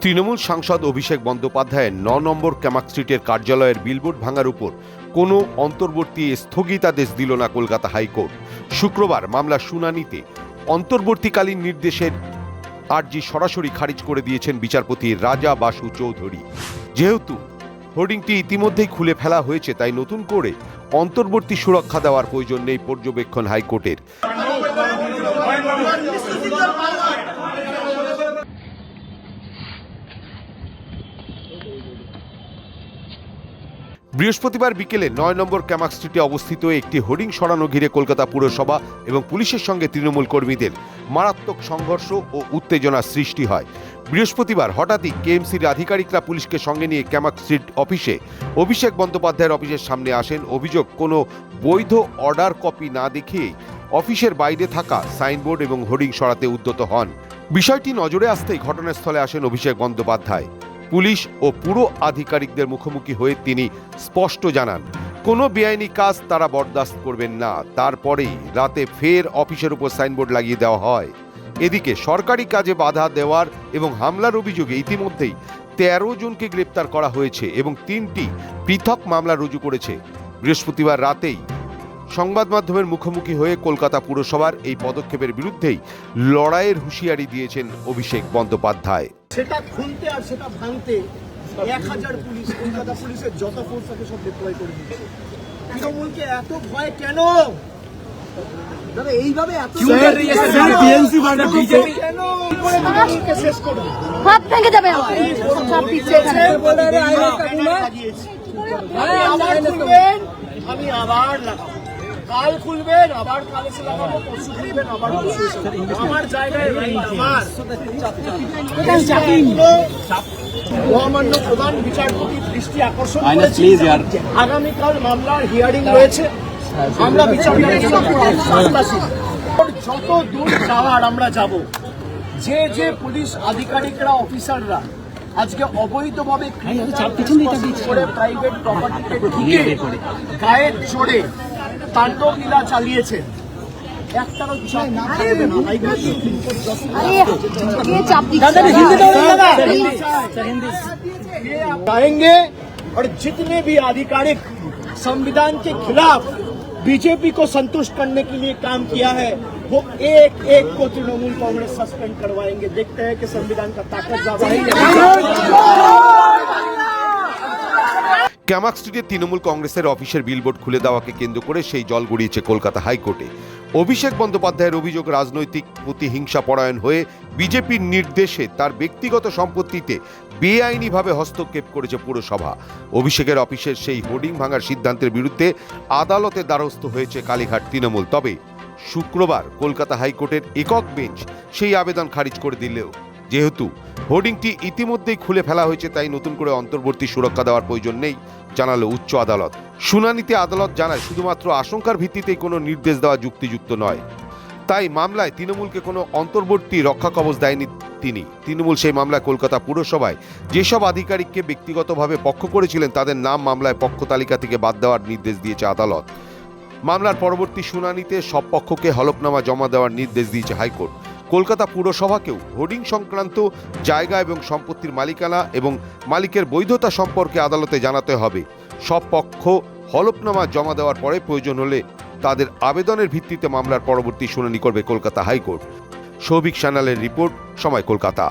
তৃণমূল সাংসদ অভিষেক বন্দ্যোপাধ্যায়ের ৯ নম্বর ক্যামাক স্ট্রিটের কার্যালয়ের বিলবোর্ড ভাঙার উপর কোনো অন্তর্বর্তী স্থগিতাদেশ দিল না কলকাতা হাইকোর্ট। শুক্রবার মামলার শুনানিতে অন্তর্বর্তীকালীন নির্দেশের আর্জি সরাসরি খারিজ করে দিয়েছেন বিচারপতি রাজা বাসু চৌধুরী। যেহেতু হোর্ডিংটি ইতিমধ্যেই খুলে ফেলা হয়েছে, তাই নতুন করে অন্তর্বর্তী সুরক্ষা দেওয়ার প্রয়োজন নেই পর্যবেক্ষণ হাইকোর্টের। বৃহস্পতিবার বিকেলে ৯ নম্বর ক্যামাক স্ট্রিটে অবস্থিত একটি হোর্ডিং সরানো ঘিরে কলকাতা পুরসভা এবং পুলিশের সঙ্গে তৃণমূল কর্মীদের মারাত্মক সংঘর্ষ ও উত্তেজনার সৃষ্টি হয়। বৃহস্পতিবার হঠাৎই কেএমসির আধিকারিকরা পুলিশকে সঙ্গে নিয়ে ক্যামাক স্ট্রিট অফিসে অভিষেক বন্দ্যোপাধ্যায়ের অফিসের সামনে আসেন। অভিযোগ, কোনো বৈধ অর্ডার কপি না দেখিয়েই অফিসের বাইরে থাকা সাইনবোর্ড এবং হোর্ডিং সরাতে উদ্যত হন। বিষয়টি নজরে আসতেই ঘটনাস্থলে আসেন অভিষেক বন্দ্যোপাধ্যায়। পুলিশ ও পুরো আধিকারিকদের মুখোমুখি হয়ে তিনি স্পষ্ট জানান, কোনো বেআইনি কাজ তারা বরদাস্ত করবেন না। তারপরেই রাতে ফের অফিসের উপর সাইনবোর্ড লাগিয়ে দেওয়া হয়। এদিকে সরকারি কাজে বাধা দেওয়ার এবং হামলার অভিযোগে ইতিমধ্যেই ১৩ জনকে গ্রেপ্তার করা হয়েছে এবং ৩টি পৃথক মামলা রুজু করেছে। বৃহস্পতিবার রাতেই সংবাদ মাধ্যমের মুখোমুখি হয়ে কলকাতা পুরসভার এই পদক্ষেপের বিরুদ্ধেই লড়াইয়ের হুঁশিয়ারি দিয়েছেন অভিষেক বন্দ্যোপাধ্যায়। সেটা খুলতে আর সেটা ভাঙতে ১০০০ পুলিশ, কলকাতা পুলিশের যত ফোর্স আছে সব ডিপ্লয় করে দিয়েছে। তৃণমূলকে এত ভয় কেন? এইভাবে এত শেষ করবে, হাত ভেঙে যাবে। আমি আবার লাগাবো, কাল খুলবেন, আবার কাল এসে লাগাবো, পরশু খুলবেন, আবার আমার জায়গায় মহামান্য প্রধান বিচারপতির দৃষ্টি আকর্ষণ করেছি। আগামীকাল মামলার হিয়ারিং রয়েছে। আমরা বিচার যত দূর যাওয়ার আমরা যাব। যে পুলিশ আধিকারিকরা, অফিসাররা আজকে অবৈধভাবে প্রাইভেট প্রপার্টিতে ঢুকে গায়ের জোরে তাণ্ডব লীলা চালিয়েছেন, একটারও जाएंगे और जितने भी आधिकारिक संविधान के खिलाफ बीजेपी को संतुष्ट करने के लिए काम किया है, वो एक एक को तृणमूल कांग्रेस सस्पेंड करवाएंगे। देखते हैं कि संविधान का ताकत ज्यादा है। ক্যামাক স্ট্রিটে তৃণমূল কংগ্রেসের অফিসের বিলবোর্ড খুলে দেওয়াকে কেন্দ্র করে সেই জল গড়িয়েছে কলকাতা হাইকোর্টে। অভিষেক বন্দ্যোপাধ্যায়ের অভিযোগ, রাজনৈতিক প্রতিহিংসা পরায়ণ হয়ে বিজেপির নির্দেশে তার ব্যক্তিগত সম্পত্তিতে বেআইনিভাবে হস্তক্ষেপ করেছে পুরসভা। অভিষেকের অফিসের সেই হোর্ডিং ভাঙার সিদ্ধান্তের বিরুদ্ধে আদালতে দ্বারস্থ হয়েছে কালীঘাট তৃণমূল। তবে শুক্রবার কলকাতা হাইকোর্টের একক বেঞ্চ সেই আবেদন খারিজ করে দিলেও যেহেতু হোর্ডিংটি ইতিমধ্যেই খুলে ফেলা হয়েছে, তাই নতুন করে অন্তর্বর্তী সুরক্ষা দেওয়ার প্রয়োজন নেই জানালো উচ্চ আদালত। শুনানিতে আদালত জানায়, শুধুমাত্র আশঙ্কার ভিত্তিতেই কোনো নির্দেশ দেওয়া যুক্তিযুক্ত নয়। তাই মামলায় তৃণমূলকে কোনো অন্তর্বর্তী রক্ষা কবচ দেয়নি তিনি। তৃণমূল সেই মামলায় কলকাতা পুরসভায় যেসব আধিকারিককে ব্যক্তিগতভাবে পক্ষ করেছিলেন তাদের নাম মামলায় পক্ষ তালিকা থেকে বাদ দেওয়ার নির্দেশ দিয়েছে আদালত। মামলার পরবর্তী শুনানিতে সব পক্ষকে হলফনামা জমা দেওয়ার নির্দেশ দিয়েছে হাইকোর্ট। কলকাতা পুরসভাকেও হোর্ডিং সংক্রান্ত জায়গা এবং সম্পত্তির মালিকানা এবং মালিকের বৈধতা সম্পর্কে আদালতে জানাতে হবে। সব পক্ষ হলফনামা জমা দেওয়ার পরে প্রয়োজন হলে তাদের আবেদনের ভিত্তিতে মামলার পরবর্তী শুনানি করবে কলকাতা হাইকোর্ট। সৌভিক সান্যালের রিপোর্ট, সময় কলকাতা।